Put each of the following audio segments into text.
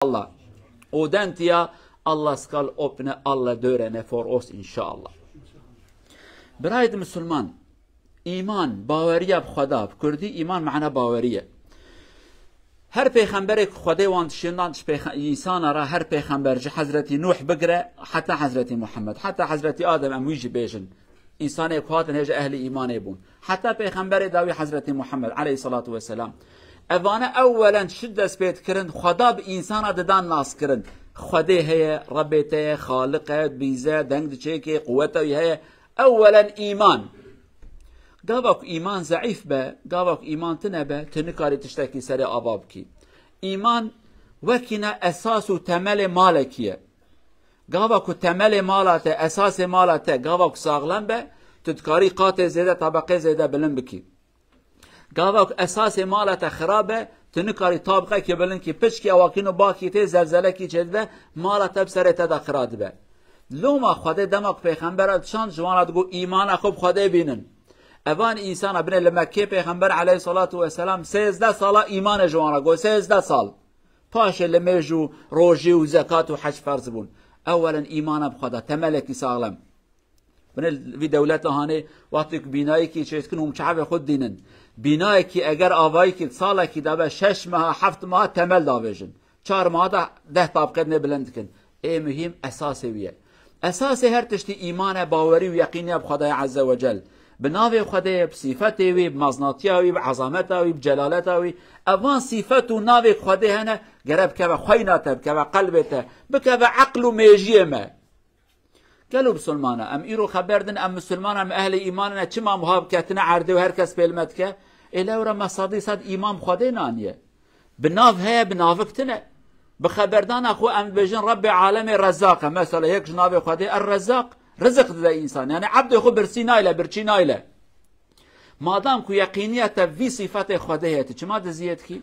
Allah. Och den tida Allah skal öppna alla dörrarna för oss inshallah. برای مسلمان ایمان باوریه بخدا کردی ایمان معنا باوریه. هر پیغمبر خدا وانت شنانش انسان را هر پیغمبر حضرت نوح بگره حتی حضرت محمد حتی حضرت آدم امویج بیشن انسان کوهاتن هج اهل ایمان بون حتی پیغمبر داوی حضرت محمد علیه الصلاة و السلام اوانه اولا شد سپید کرن خدا به انسان ددان ناس کرن خدا هي ربته خالقه بیزه دنگ چه قوته هي اولا ایمان قابك إيمان ضعيف به قابك إيمان تنبه تنكاري تشتكي سري أباب كي إيمان وكنا أساس تمل مالكية قابك تمل مالته أساس مالته قابك ساغلن به تدكاري قاتل زيادة طبقة زيادة بلن بكي قابك أساس مالته خرابه تنكاري طابقه كي بلن كي پشكي أواكينو باكي تي زلزله كي جدبه مالته بسره تدخراد به لو ما خده دمك پیغمبرات شان جوانات گو إيمان خوب خده بينن اوان انسان ابن لمکه پیغمبر علیه الصلاة و السلام 13 سال ایمان جوانا گو 13 سال پاش لمجو روجی و زکات و حج فرض بون اولا ایمان بخدا تملکی سالم بن وی دولت هانه وقتی بینایی کی چیز کنم چعب خود دینن بینایی کی اگر آوایی کی ساله کی دابه 6 ماه 7 ماه تمل داویجن 4 ماه ده 10 طابقه نه بلند کن ای مهم اساسیه اساس هر تشتی ایمان باوری و یقینی بخدای عز وجل بناوی خدا بصفته وی بمزناتیه وی بعظمته وی بجلالته وی اوان صفت و ناوی خدا هنه گرب که خویناته که قلبته بکه عقل و میجیه ما قالوا بسلمانه ام ایرو خبردن ام مسلمان ام اهل ایماننا چما محابکتنا عرده و هر کس پیلمت که الهورا مصادی صد ایمان خدا نانیه بناو هیا بناوکتنه بخبردان اخو ام بجن رب عالم رزاق مثلا یک جناب خدا الرزاق رزق ده انسان يعني عبد خو برسي نايله برچي نايله مادام كو يقينيته في صفات خدايته چما دزيت كي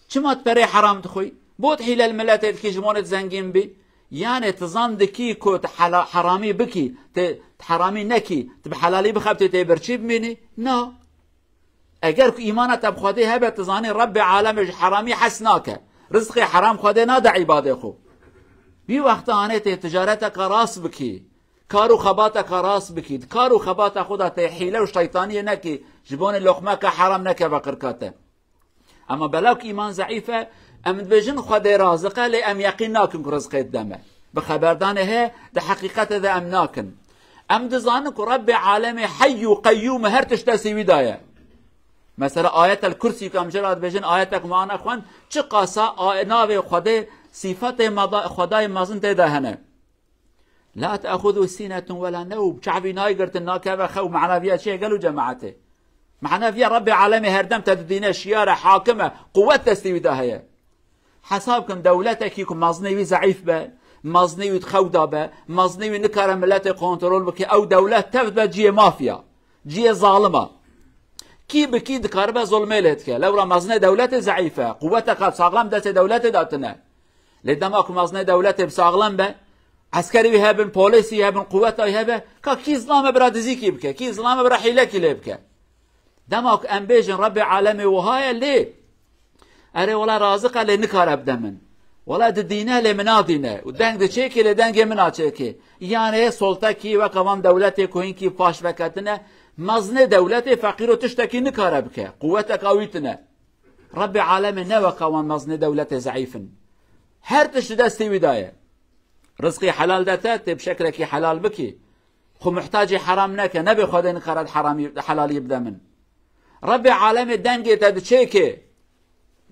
چما تبري حرام تخوي بوت حيل الملات كي جمونه زنگين بي يعني تظن دكي كو حرامي بكي حرامي نكي تب حلالي بخبت تبرچي بمني نا اگر كو ايمانت بخدي هبه تظني رب عالم حرامي حسناك رزقي حرام خدي نادع عباده خو بي وقت انه تجارتك راس بكي کارو خباتك راس بكيد كارو خبات خودت حيله وشيطانيه نكي جبون لقمه حرام نكي بقركاته اما بلاك ايمان ضعيفه ام بجن خد رازقه لام يقيناكم رزق الدم بخبردانه هي ده حقيقته ذا امناكن ام دزانك رب عالمي حي قيوم هرتش تسوي دايه مثلا آية الكرسي كم جرات بجن آياتك معنا اخوان چه قاسا ناوي خد صفات خداي مازن تدهنه لا تأخذوا سنة ولا نوم شعبي نايقرت الناكبة خو معنا فيها شيء قالوا جماعته معنا فيها ربي عالمي هردم تدينا شيارة حاكمة قوة تستوي داهية حسابكم دولتك يكون مازنيوي ضعيف به مازنيوي تخودا به مازنيوي نكر ملت كنترول بك او دولة تبدأ جيه مافيا جيه ظالمة كي بكي دكاربه ظلمه لتك لو را مازنه دولة ضعيفة قوتك بساغلام دست دولة داتنا لدماك مازنه دولة بساغلام به عسكري هبن بوليسي هبن قوات هبه كي ظلام برادزي كي بك كي ظلام برا حيله كي لبك دماك امبيجن ربي عالمي وهاي ليه اري ولا رازق اللي نكار ابدمن ولا دينه لمنادينه ودنگ دچيكي لدنگ منا چيكي يعني سلطه كي وقوام دولتي كوين كي فاش وكتنه مزنه دولتي فقير وتشتكي نكار بك قوتك قويتنا ربي عالمي نو قوام مزنه دولتي ضعيفن هر تشدستي بدايه رزقي حلال داتات بشكلك حلال بكي خو محتاج حرام نك نبي خدين قرض حرام حلال يبدا من ربي عالمي دنگي تدچيكي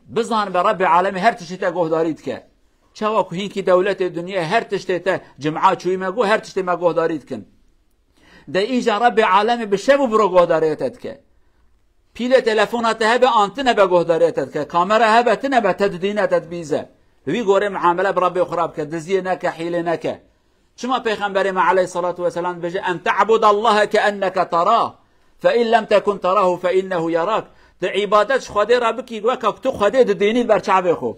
بزان بربي عالمي هر تشتا گهداريتك چاوك هينكي دولت الدنيا هر تشتا جمعات شوي ماگو هر تشتا ما گهداريتكن ده ايجا ربي عالمي بشبو برو گهداريتك بيله تلفونات هبه انتنا بگهداريتك كاميرا هبه تنبه تددينه تدبيزه وی گوره معامله بربي خراب که دزیه نکه حیله نکه شما پیغمبر ما علیه الصلاة والسلام بجه ان تعبد الله كأنك تراه فإن لم تكن تراه فإنه يراك ده عبادتش خدا را بکی وکاک تو خدا دینی بر چعبه خو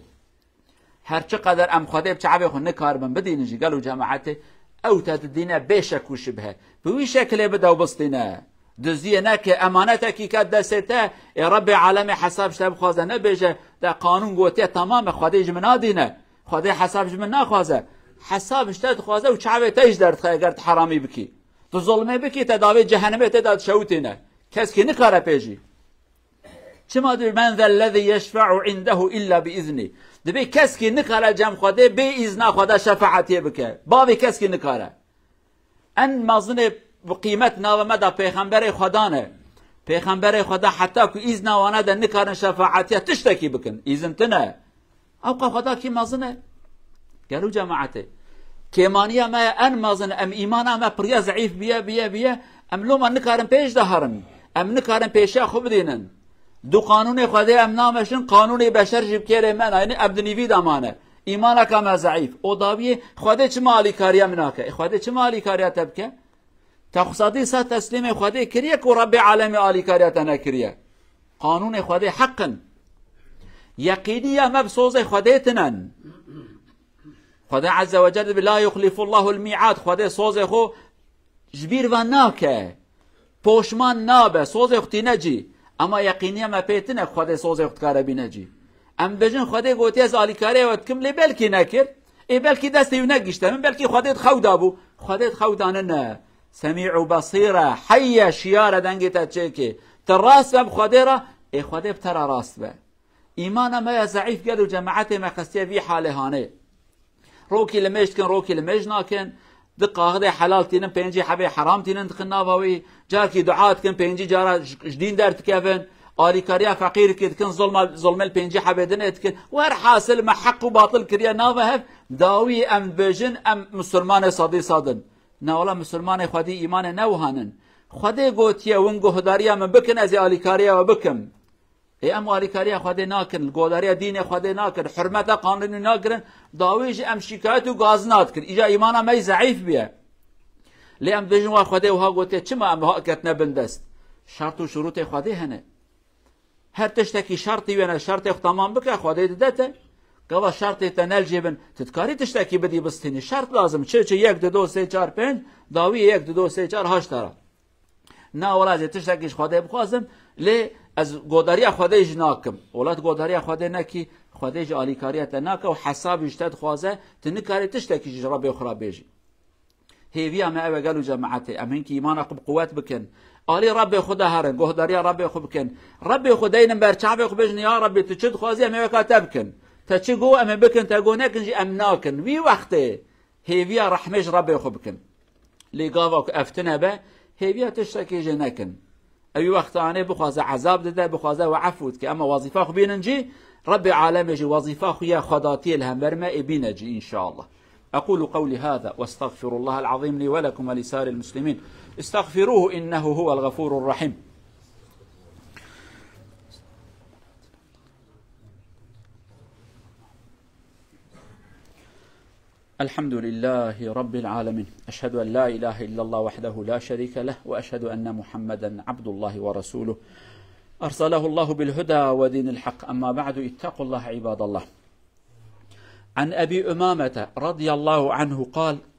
هر چقدر ام خدا بچعبه خو نکار من بدینجی قالوا جماعته او تدینه بشک و شبهه بوی شکل بده و بسطینه دزیه نکه امانتکی که دسته ای رب عالم حساب شتاب خوازه نبیجه ده قانون گوته تمام خودش منادینه خدا حسابش من نخوازه حسابش تد خوازه و چاوی تیج درد خواهی اگر حرامی بکی تو ظلمه بکی تداوی جهنمه تداد شوتینه کس که نکاره پیجی چما دو من ذا الذي يشفع عنده الا باذنه دبی کس که نکاره جمع خوده به اذن خدا شفاعتی بکه بابی کس که نکاره ان مازن قیمت ناو مدا پیغمبر خدا نه پیغمبر خدا حتی که اذن وانه ده نکارن شفاعتی تشتکی بکن اذن تنه او خدا کی مازنه قالوا جماعته كيمانيا ما ان مازن ام ايمانا ما بريا ضعيف بيا ام لو ما نكارن بيش دهرن ام نكارن بيشا خوب دينن دو قانون خدا ام نامشن قانون بشر جيب كيره من يعني ابدني في دمانه ايمانا كما ضعيف او داوي خدا چه مالي كاريا مناك خدا چه مالي كاريا تبكه تخصادي سا تسليم خدا كريا كو رب العالمين الي كاريا تنا كريا قانون خدا حقا يقينيا مبسوز خدا تنن خدا عز وجل لا يخلف الله الميعاد خدا سوز خو جبير و ناكه پوشمان نابه سوز اختی نجی اما یقینی ما پیتنه خدا سوز اخت کاره بی نجی ام بجن خدا گوتی از آلی کاره و کم لی بلکی نکر ای بلکی دستی و نگیشته من بلکی خدا خودا بو خدا خودانه نه سمیع و بصیره حی شیاره دنگی تا چه که تراست بب خدا را ای خدا بتر راست به ایمان ما ضعیف گلو جماعت ما قصیه وی حاله هانه روكي لميش كن روكي لميش ناكن دقة هذا حلال تينن بينجي حبي حرام تينن دخلنا باوي جاركي دعات كن بينجي جارا جدين دارت كيفن آلي كاريا فقير كي كن ظلم البينجي حبي دنت كن وهر حاصل ما حق وباطل كريا نافه داوي ام بجن ام مسلمان صادي صادن ناولا مسلمان خدي ايمان نوهانن خدي قوتيا ونقو هداريا من بكن ازي آلي كاريا وبكم ای ام آلیکاریا خدا ناکن گوداریا دین خدا ناکن حرمت قانونی ناکن داویج ام شکایت و گاز نات کن ایجا ایمانا می ضعیف بیه لی ام بجنوا خدا و ها گوته چما ام ها کتنه بندست شرط و شروط خدا هنه هر تشتکی شرطی وینه شرط تمام بکه خدا ددته قوا شرط تنل جبن تتکاری تشتکی بدی بستینی شرط لازم چه 1 2 3 4 5 داوی 1 2 3 4 8 ترا نه ولا تشتکیش خدا بخوازم لی از گوداری خودش ناکم ولات گوداری خدا نکی خودش آلی کاریت ناک و حسابش تد خوازه تنکاری تشتکی رب اخرى بیجی هیوی ام او قالوا جماعت امین کی ایمان قب قوت بکن آلی رب خدا هرن گوداری رب خو بکن رب خدا این برچاب خو بجن یا رب تچد خوازی ام کاتب کن تچ گو ام بکن تا گو نکن جی ام ناکن وی وقت هیوی رحمش رب خو بکن لی گاوا افتنه به هیوی تشتکی جنکن أي وقت أنا بخوازة عذاب ده بخوازة وعفوت كأما وظيفة خو بينجي رب العالمين يجي وظيفة خويا خضاتي الهمبرمة بينجي إن شاء الله أقول قولي هذا واستغفر الله العظيم لي ولكم ولسائر المسلمين استغفروه إنه هو الغفور الرحيم الحمد لله رب العالمين أشهد أن لا إله إلا الله وحده لا شريك له وأشهد أن محمدا عبد الله ورسوله أرسله الله بالهدى ودين الحق أما بعد اتقوا الله عباد الله عن أبي أمامة رضي الله عنه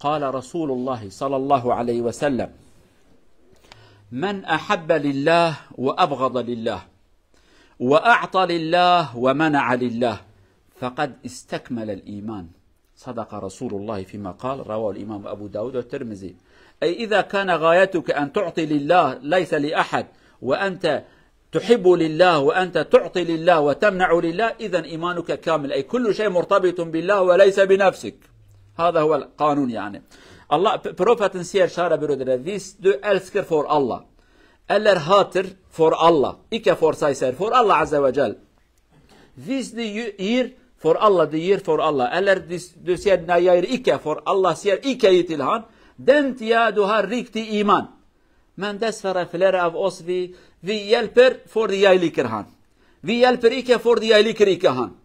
قال رسول الله صلى الله عليه وسلم من أحب لله وأبغض لله وأعطى لله ومنع لله فقد استكمل الإيمان صدق رسول الله فيما قال رواه الإمام أبو داود والترمذي أي إذا كان غايتك أن تعطي لله ليس لأحد وأنت تحب لله وأنت تعطي لله وتمنع لله إذن إيمانك كامل أي كل شيء مرتبط بالله وليس بنفسك هذا هو القانون يعني الله بروفيت سير شارع برودر this do älskar for Allah eller hater for Allah icke for sig själv for Allah azza wa jal this the year for Allah, the year for Allah. Eller du ser när jag är icke för Allah ser icke till han. Den tida du har riktig iman. Men dessför flera av oss vi hjälper för jag liker han. Vi hjälper icke för jag liker icke han.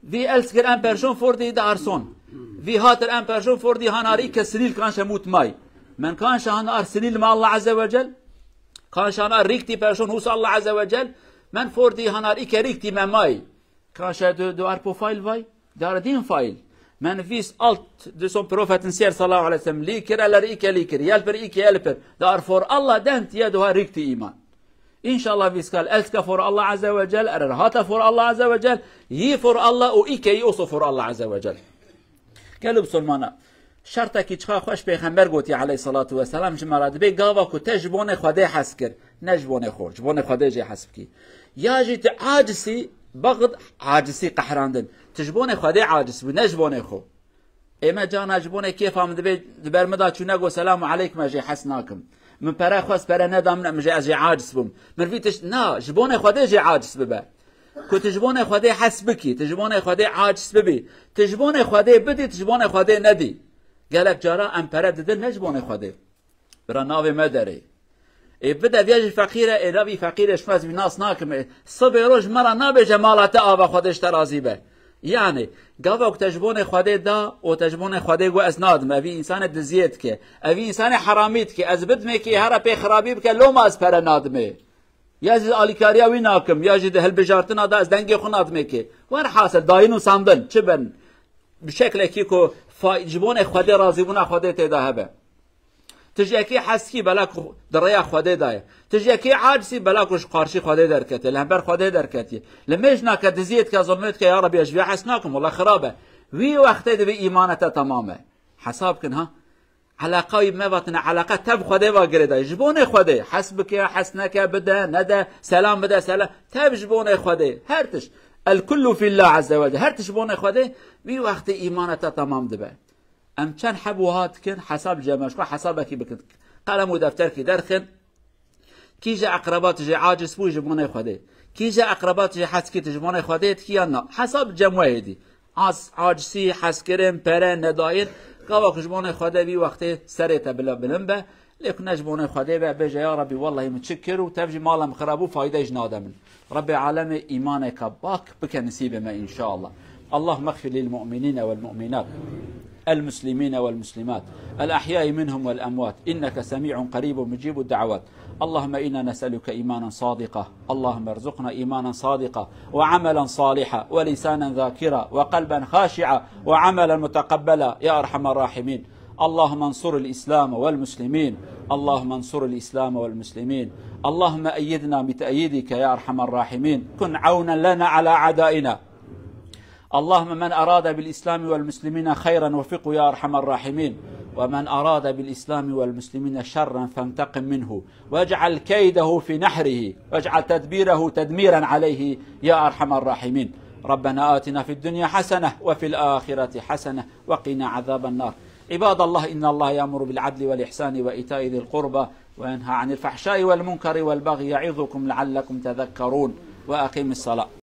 Vi älskar en person för det är sån. Vi hatar en person för det han är icke snäll kanske mot mig. Men kanske han är snäll med Allah azza wa jal. Kanske han är riktig person hos Allah azza wa jal. Men för det han är icke riktig med mig. Kanske du är på fel väg. Det är din fel. Men visst allt det som profeten säger sallallahu alaihi wasallam liker eller icke liker, hjälper icke hjälper. Det är för alla den tid du har riktig iman. Inshallah vi ska älska för Allah azza wa jal, eller hata för Allah azza wa jal, ge för Allah och icke ge också för Allah azza wa jal. قالوا بسلمانا شرطك چخا خوش پیغمبر گوتی علیه الصلاة والسلام جمالات بی گاوا کو تجبون خدا حس کر نجبون خو جبون خدا جه حسب کی یا جیت عاجزی بغض عاجزی قهراندن تجبون خدا عاجز بنجبون خو اما جانا جبون كيف هم دبر مدا چونه گو سلام علیکم اجی حسناکم من پره خواست پره ندام مجی اجی عاجز بم من فيتش نا جبون خدا جی عاجز ببه کو تجبون خدا حسب کی تجبون خدا عاجز ببی تجبون خدا بدی تجبون خدا ندی قالك جارا ام پره ددن نجبون خدا برا ناوی مدری ای بده ویاج فقیره ای روی فقیره شماز بی ناس ناکم صبح روز مرا نبه جمالات آوا خودش ترازی به يعني قالوا تجبون خدا دا و تجبون خدا جو از نادم اوی انسان دزیت که اوی انسان حرامیت که از بد میکی هر پی خرابی بکه لو ما از پر نادمه یا از آلیکاریا وی ناکم یا جد هل بجارتنا دا از دنگی خو نادمه که ور حاصل داینو ساندن چه بن بشکل کی کو جبون خدا راضی بونا خدا تدا هبه تجي كي حسكي بلاك دريا خدا داي تجي كي عاجزي بلاكوش قارشي خدا دركتي لهبر خدا دركتي لماش كدزيت كظلمت يا رب يجبي حسناكم والله خرابه وي وقت دي ايمانته تماما حسابكن ها علاقه ما بطن علاقه تب خدا واغردا جبون خدا حسبك يا حسنك بدا ندى سلام بدا سلام تب جبون خدا هرتش الكل في الله عز وجل هرتش جبون خدا وي وقت ايمانته تمام دبه ام چند حبوهات کن حساب جمعش کو حسابه کی بکن قلم و دفتر کی درخن کی جا اقربات جا عاجز بو جبونه خوده کی جا اقربات جا حس کی جبونه خوده کی نه حساب جمعه دی از عاجزی حس کرم پر ندایر قوا جبونه خوده بی وقت سرت بلا بلنبه لیکن جبونه خوده به بجا یا ربی والله متشکر و تفجی مالم خرابو فایده جنادم رب العالم ایمانک باک بک نصیب ما ان شاء الله اللهم اغفر للمؤمنين والمؤمنات المسلمين والمسلمات الأحياء منهم والأموات إنك سميع قريب مجيب الدعوات اللهم إنا نسألك إيمانا صادقا اللهم ارزقنا إيمانا صادقا وعملا صالحا ولسانا ذاكرا وقلبا خاشعا وعملا متقبلا يا أرحم الراحمين اللهم انصر الإسلام والمسلمين اللهم انصر الإسلام والمسلمين اللهم أيدنا بتأييدك يا أرحم الراحمين كن عونا لنا على أعدائنا اللهم من أراد بالإسلام والمسلمين خيرا وفقه يا أرحم الراحمين ومن أراد بالإسلام والمسلمين شرا فانتقم منه واجعل كيده في نحره واجعل تدبيره تدميرا عليه يا أرحم الراحمين ربنا آتنا في الدنيا حسنة وفي الآخرة حسنة وقنا عذاب النار عباد الله إن الله يأمر بالعدل والإحسان وإيتاء ذي القربى وينهى عن الفحشاء والمنكر والبغي يعظكم لعلكم تذكرون وأقيم الصلاة.